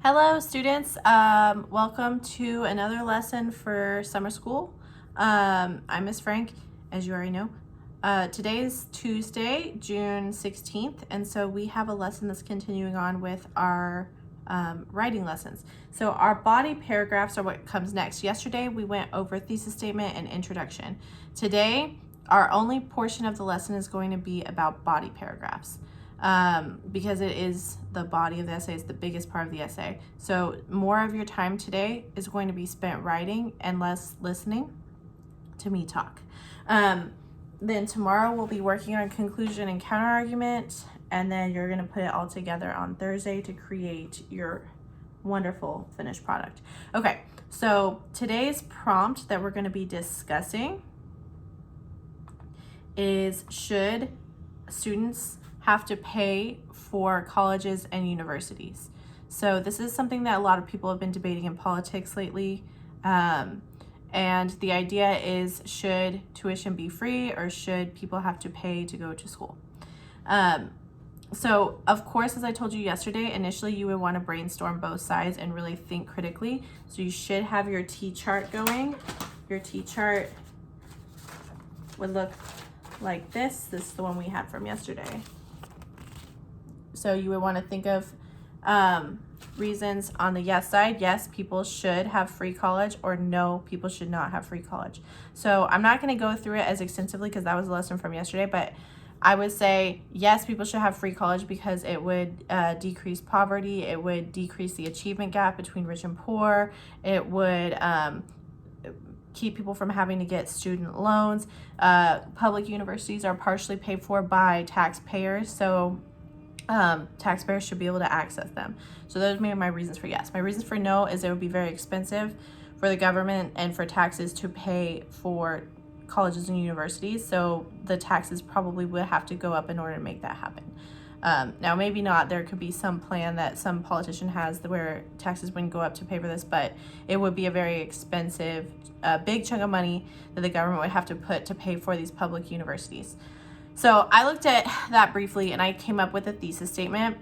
Hello students, welcome to another lesson for summer school. I'm Miss Frank, as you already know. Today is Tuesday, June 16th, and so we have a lesson that's continuing on with our writing lessons. So our body paragraphs are what comes next. Yesterday we went over thesis statement and introduction. Today, our only portion of the lesson is going to be about body paragraphs. Because it is the body of the essay, it's the biggest part of the essay. So more of your time today is going to be spent writing and less listening to me talk. Then tomorrow we'll be working on conclusion and counterargument, and then you're going to put it all together on Thursday to create your wonderful finished product. Okay, so today's prompt that we're going to be discussing is, should students have to pay for colleges and universities? So this is something that a lot of people have been debating in politics lately. And the idea is, should tuition be free or should people have to pay to go to school? So of course, as I told you yesterday, initially you would want to brainstorm both sides and really think critically. So you should have your T-chart going. Your T-chart would look like this. This is the one we had from yesterday. So you would want to think of reasons on the yes side. Yes, people should have free college, or no, people should not have free college. So I'm not going to go through it as extensively because that was a lesson from yesterday, but I would say yes, people should have free college because it would decrease poverty. It would decrease the achievement gap between rich and poor. It would keep people from having to get student loans. Public universities are partially paid for by taxpayers, so taxpayers should be able to access them. So those are my reasons for yes. My reasons for no is it would be very expensive for the government and for taxes to pay for colleges and universities. So the taxes probably would have to go up in order to make that happen. Now, maybe not. There could be some plan that some politician has where taxes wouldn't go up to pay for this, but it would be a very expensive, big chunk of money that the government would have to put to pay for these public universities. So I looked at that briefly and I came up with a thesis statement.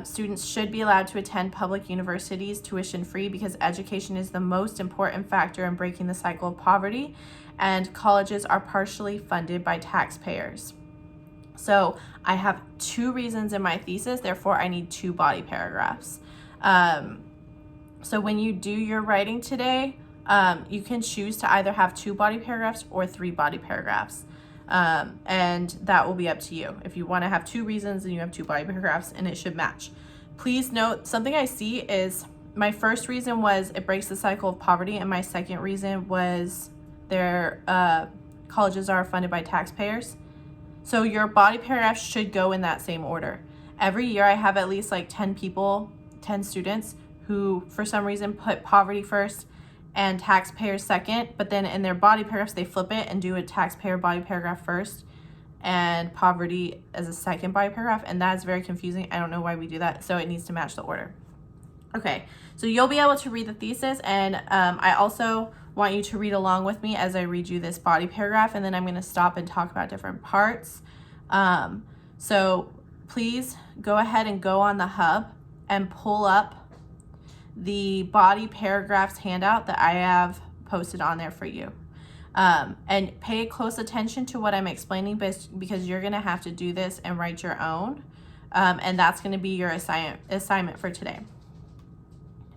Students should be allowed to attend public universities tuition free because education is the most important factor in breaking the cycle of poverty, and colleges are partially funded by taxpayers. So I have two reasons in my thesis, therefore I need two body paragraphs. So when you do your writing today, you can choose to either have two body paragraphs or three body paragraphs. And that will be up to you. If you want to have two reasons, then you have two body paragraphs and it should match. Please note, something I see is my first reason was it breaks the cycle of poverty, and my second reason was their colleges are funded by taxpayers. So your body paragraph should go in that same order. Every year I have at least like 10 students who for some reason put poverty first and taxpayers second, but then in their body paragraphs they flip it and do a taxpayer body paragraph first and poverty as a second body paragraph, and that is very confusing. I don't know why we do that, so it needs to match the order. Okay, so you'll be able to read the thesis, and I also want you to read along with me as I read you this body paragraph, and then I'm going to stop and talk about different parts. So please go ahead and go on the hub and pull up the body paragraphs handout that I have posted on there for you. And pay close attention to what I'm explaining because you're going to have to do this and write your own. And that's going to be your assignment for today.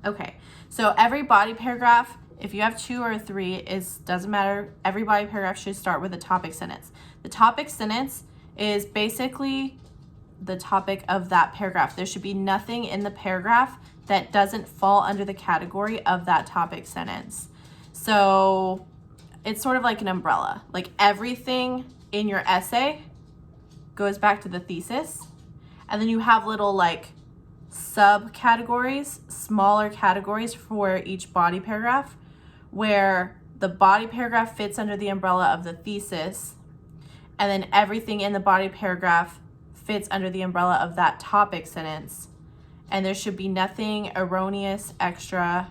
Okay, so every body paragraph, if you have two or three, doesn't matter. Every body paragraph should start with a topic sentence. The topic sentence is basically the topic of that paragraph. There should be nothing in the paragraph that doesn't fall under the category of that topic sentence. So it's sort of like an umbrella. Like everything in your essay goes back to the thesis, and then you have little like subcategories, smaller categories for each body paragraph, where the body paragraph fits under the umbrella of the thesis, and then everything in the body paragraph fits under the umbrella of that topic sentence. And there should be nothing erroneous, extra,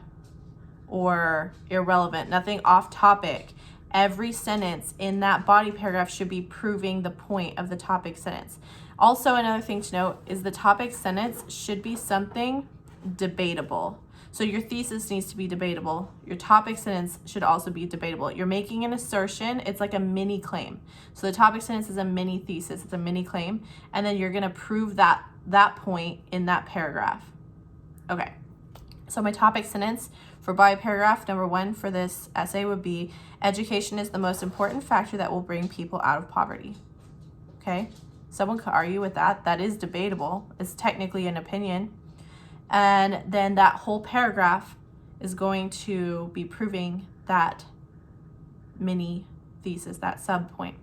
or irrelevant, nothing off topic. Every sentence in that body paragraph should be proving the point of the topic sentence. Also, another thing to note is the topic sentence should be something debatable. So your thesis needs to be debatable. Your topic sentence should also be debatable. You're making an assertion. It's like a mini claim. So the topic sentence is a mini thesis. It's a mini claim. And then you're going to prove that point in that paragraph. Okay. So my topic sentence for body paragraph number 1 for this essay would be, education is the most important factor that will bring people out of poverty. Okay. Someone could argue with that. That is debatable. It's technically an opinion. And then that whole paragraph is going to be proving that mini thesis, that sub point.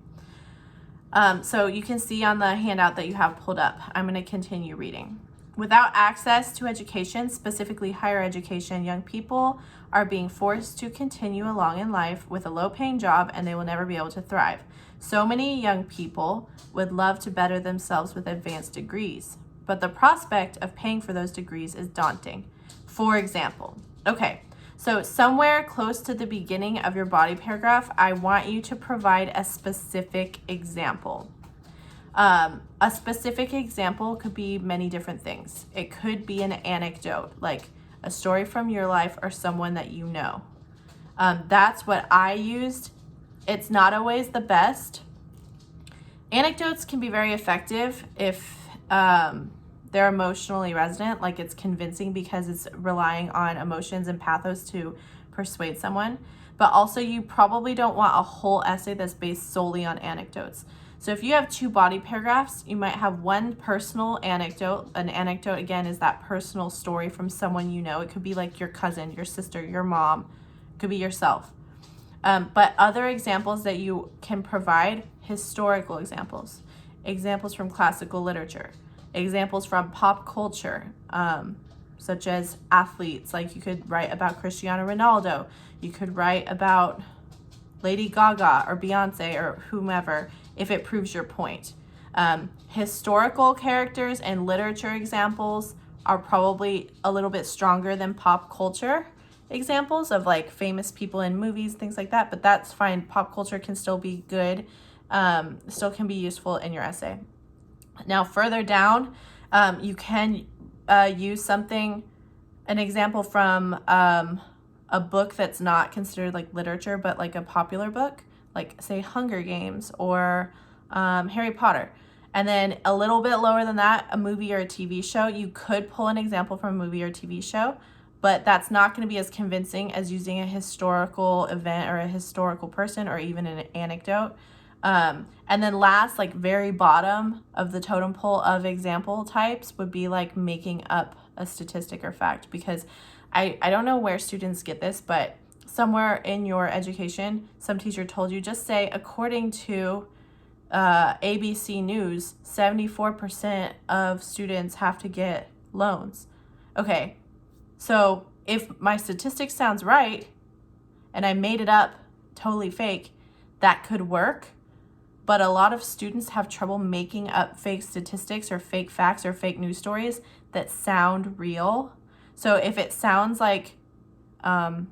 So you can see on the handout that you have pulled up. I'm going to continue reading. Without access to education, specifically higher education, young people are being forced to continue along in life with a low-paying job, and they will never be able to thrive. So many young people would love to better themselves with advanced degrees, but the prospect of paying for those degrees is daunting. For example, okay, so somewhere close to the beginning of your body paragraph, I want you to provide a specific example. A specific example could be many different things. It could be an anecdote, like a story from your life or someone that you know. That's what I used. It's not always the best. Anecdotes can be very effective if they're emotionally resonant, like it's convincing because it's relying on emotions and pathos to persuade someone. But also you probably don't want a whole essay that's based solely on anecdotes. So if you have 2 body paragraphs, you might have one personal anecdote. An anecdote, again, is that personal story from someone you know. It could be like your cousin, your sister, your mom. It could be yourself. But other examples that you can provide, historical examples, examples from classical literature, examples from pop culture, such as athletes. Like you could write about Cristiano Ronaldo. You could write about Lady Gaga or Beyonce or whomever, if it proves your point. Historical characters and literature examples are probably a little bit stronger than pop culture examples of like famous people in movies, things like that, but that's fine. Pop culture can still be good, still can be useful in your essay. Now further down, you can use an example from a book that's not considered like literature, but like a popular book, like say Hunger Games or Harry Potter. And then a little bit lower than that, a movie or a TV show. You could pull an example from a movie or TV show, but that's not going to be as convincing as using a historical event or a historical person or even an anecdote. And then last, like very bottom of the totem pole of example types would be like making up a statistic or fact, because I don't know where students get this, but somewhere in your education, some teacher told you, just say, according to ABC News, 74% of students have to get loans. Okay, so if my statistic sounds right and I made it up totally fake, that could work. But a lot of students have trouble making up fake statistics or fake facts or fake news stories that sound real. So if it sounds like, if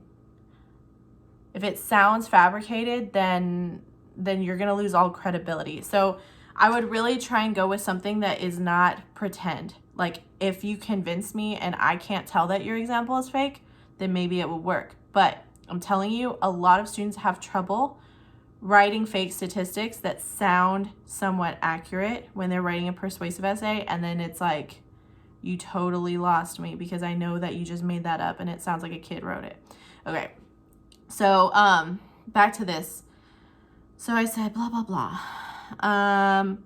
it sounds fabricated, then you're going to lose all credibility. So I would really try and go with something that is not pretend. Like if you convince me and I can't tell that your example is fake, then maybe it will work. But I'm telling you, a lot of students have trouble writing fake statistics that sound somewhat accurate when they're writing a persuasive essay, and then it's like, you totally lost me because I know that you just made that up and it sounds like a kid wrote it. Okay, so back to this. So I said blah, blah, blah.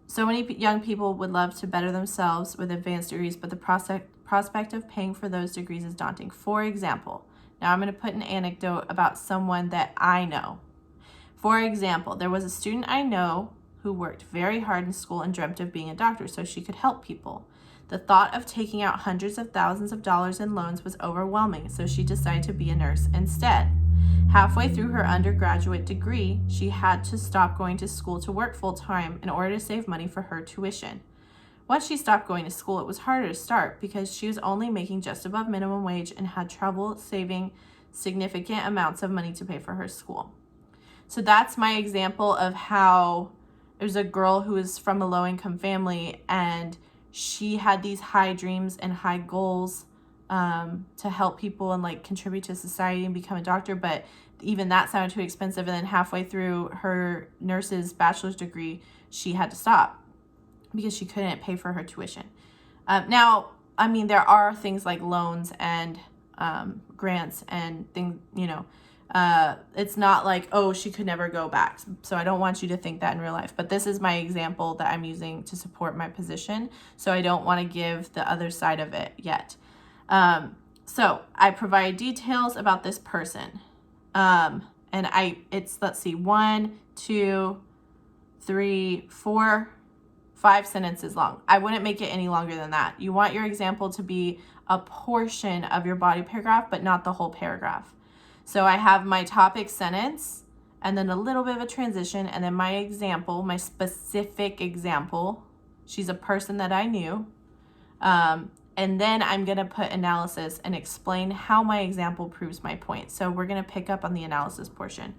So many young people would love to better themselves with advanced degrees, but the prospect of paying for those degrees is daunting. For example, now I'm going to put an anecdote about someone that I know. For example, there was a student I know who worked very hard in school and dreamt of being a doctor so she could help people. The thought of taking out hundreds of thousands of dollars in loans was overwhelming, so she decided to be a nurse instead. Halfway through her undergraduate degree, she had to stop going to school to work full-time in order to save money for her tuition. Once she stopped going to school, it was harder to start because she was only making just above minimum wage and had trouble saving significant amounts of money to pay for her school. So that's my example of how there's a girl who is from a low-income family and she had these high dreams and high goals to help people and like contribute to society and become a doctor, but even that sounded too expensive. And then halfway through her nurse's bachelor's degree, she had to stop because she couldn't pay for her tuition. Now, I mean, there are things like loans and grants and things, you know, it's not like, oh, she could never go back. So I don't want you to think that in real life, but this is my example that I'm using to support my position. So I don't want to give the other side of it yet. So I provide details about this person. And let's see, 1, 2, 3, 4, 5 sentences long. I wouldn't make it any longer than that. You want your example to be a portion of your body paragraph, but not the whole paragraph. So I have my topic sentence and then a little bit of a transition and then my example, my specific example. She's a person that I knew. And then I'm going to put analysis and explain how my example proves my point. So we're going to pick up on the analysis portion.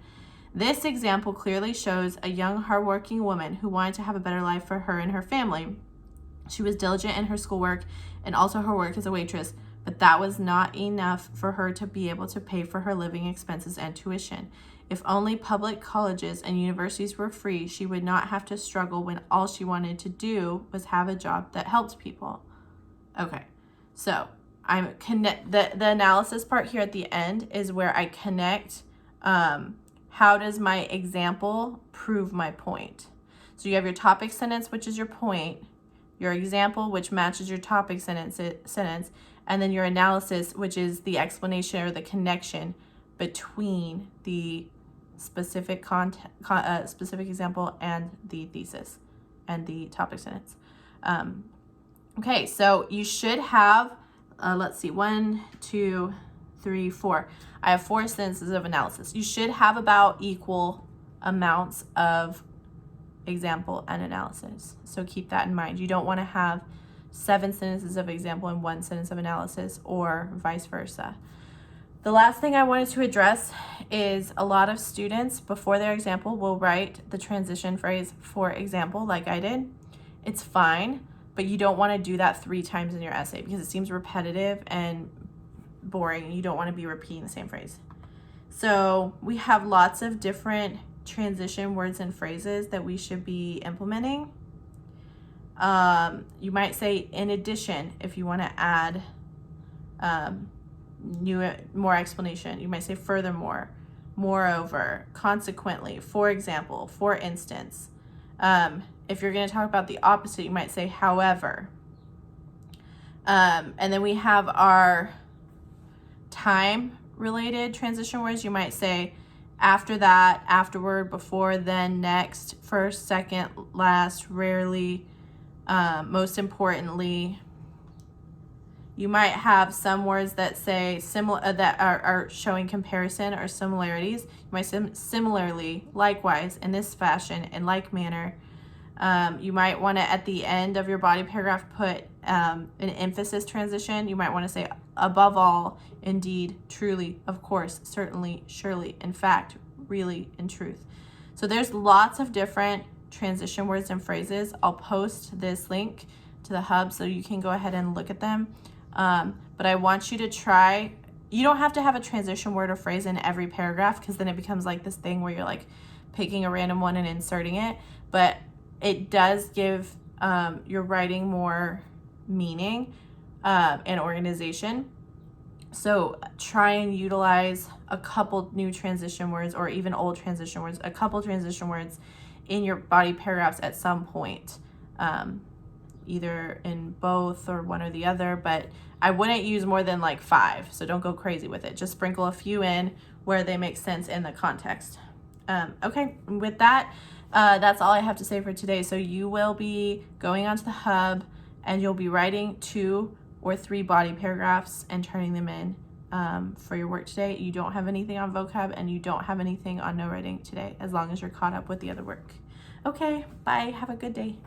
This example clearly shows a young, hardworking woman who wanted to have a better life for her and her family. She was diligent in her schoolwork and also her work as a waitress, but that was not enough for her to be able to pay for her living expenses and tuition. If only public colleges and universities were free, she would not have to struggle when all she wanted to do was have a job that helped people. Okay, so the analysis part here at the end is where I connect how does my example prove my point. So you have your topic sentence, which is your point, your example, which matches your topic sentence, and then your analysis, which is the explanation or the connection between the specific specific example and the thesis and the topic sentence. Okay, so you should have, let's see, 1, 2, 3, 4. I have 4 sentences of analysis. You should have about equal amounts of example and analysis. So keep that in mind. You don't want to have 7 sentences of example and 1 sentence of analysis or vice versa. The last thing I wanted to address is a lot of students before their example will write the transition phrase for example like I did. It's fine, but you don't want to do that 3 times in your essay because it seems repetitive and boring. You don't want to be repeating the same phrase. So we have lots of different transition words and phrases that we should be implementing. You might say in addition if you want to add more explanation. You might say furthermore, moreover, consequently, for example, for instance. If you're going to talk about the opposite, you might say however. And then we have our time related transition words. You might say after that, afterward, before, then, next, first, second, last, rarely, most importantly. You might have some words that say similar that are showing comparison or similarities. You might say similarly, likewise, in this fashion, in like manner. You might want to, at the end of your body paragraph, put an emphasis transition. You might want to say above all, indeed, truly, of course, certainly, surely, in fact, really, in truth. So there's lots of different transition words and phrases. I'll post this link to the hub so you can go ahead and look at them. But I want you to try. You don't have to have a transition word or phrase in every paragraph because then it becomes like this thing where you're like picking a random one and inserting it. But it does give your writing more meaning and organization. So try and utilize a couple new transition words or even old transition words, a couple transition words in your body paragraphs at some point, either in both or one or the other, but I wouldn't use more than like 5, so don't go crazy with it. Just sprinkle a few in where they make sense in the context. Okay, with that, that's all I have to say for today. So you will be going onto the hub and you'll be writing 2 or 3 body paragraphs and turning them in for your work today. You don't have anything on vocab and you don't have anything on no writing today, as long as you're caught up with the other work. Okay, bye. Have a good day.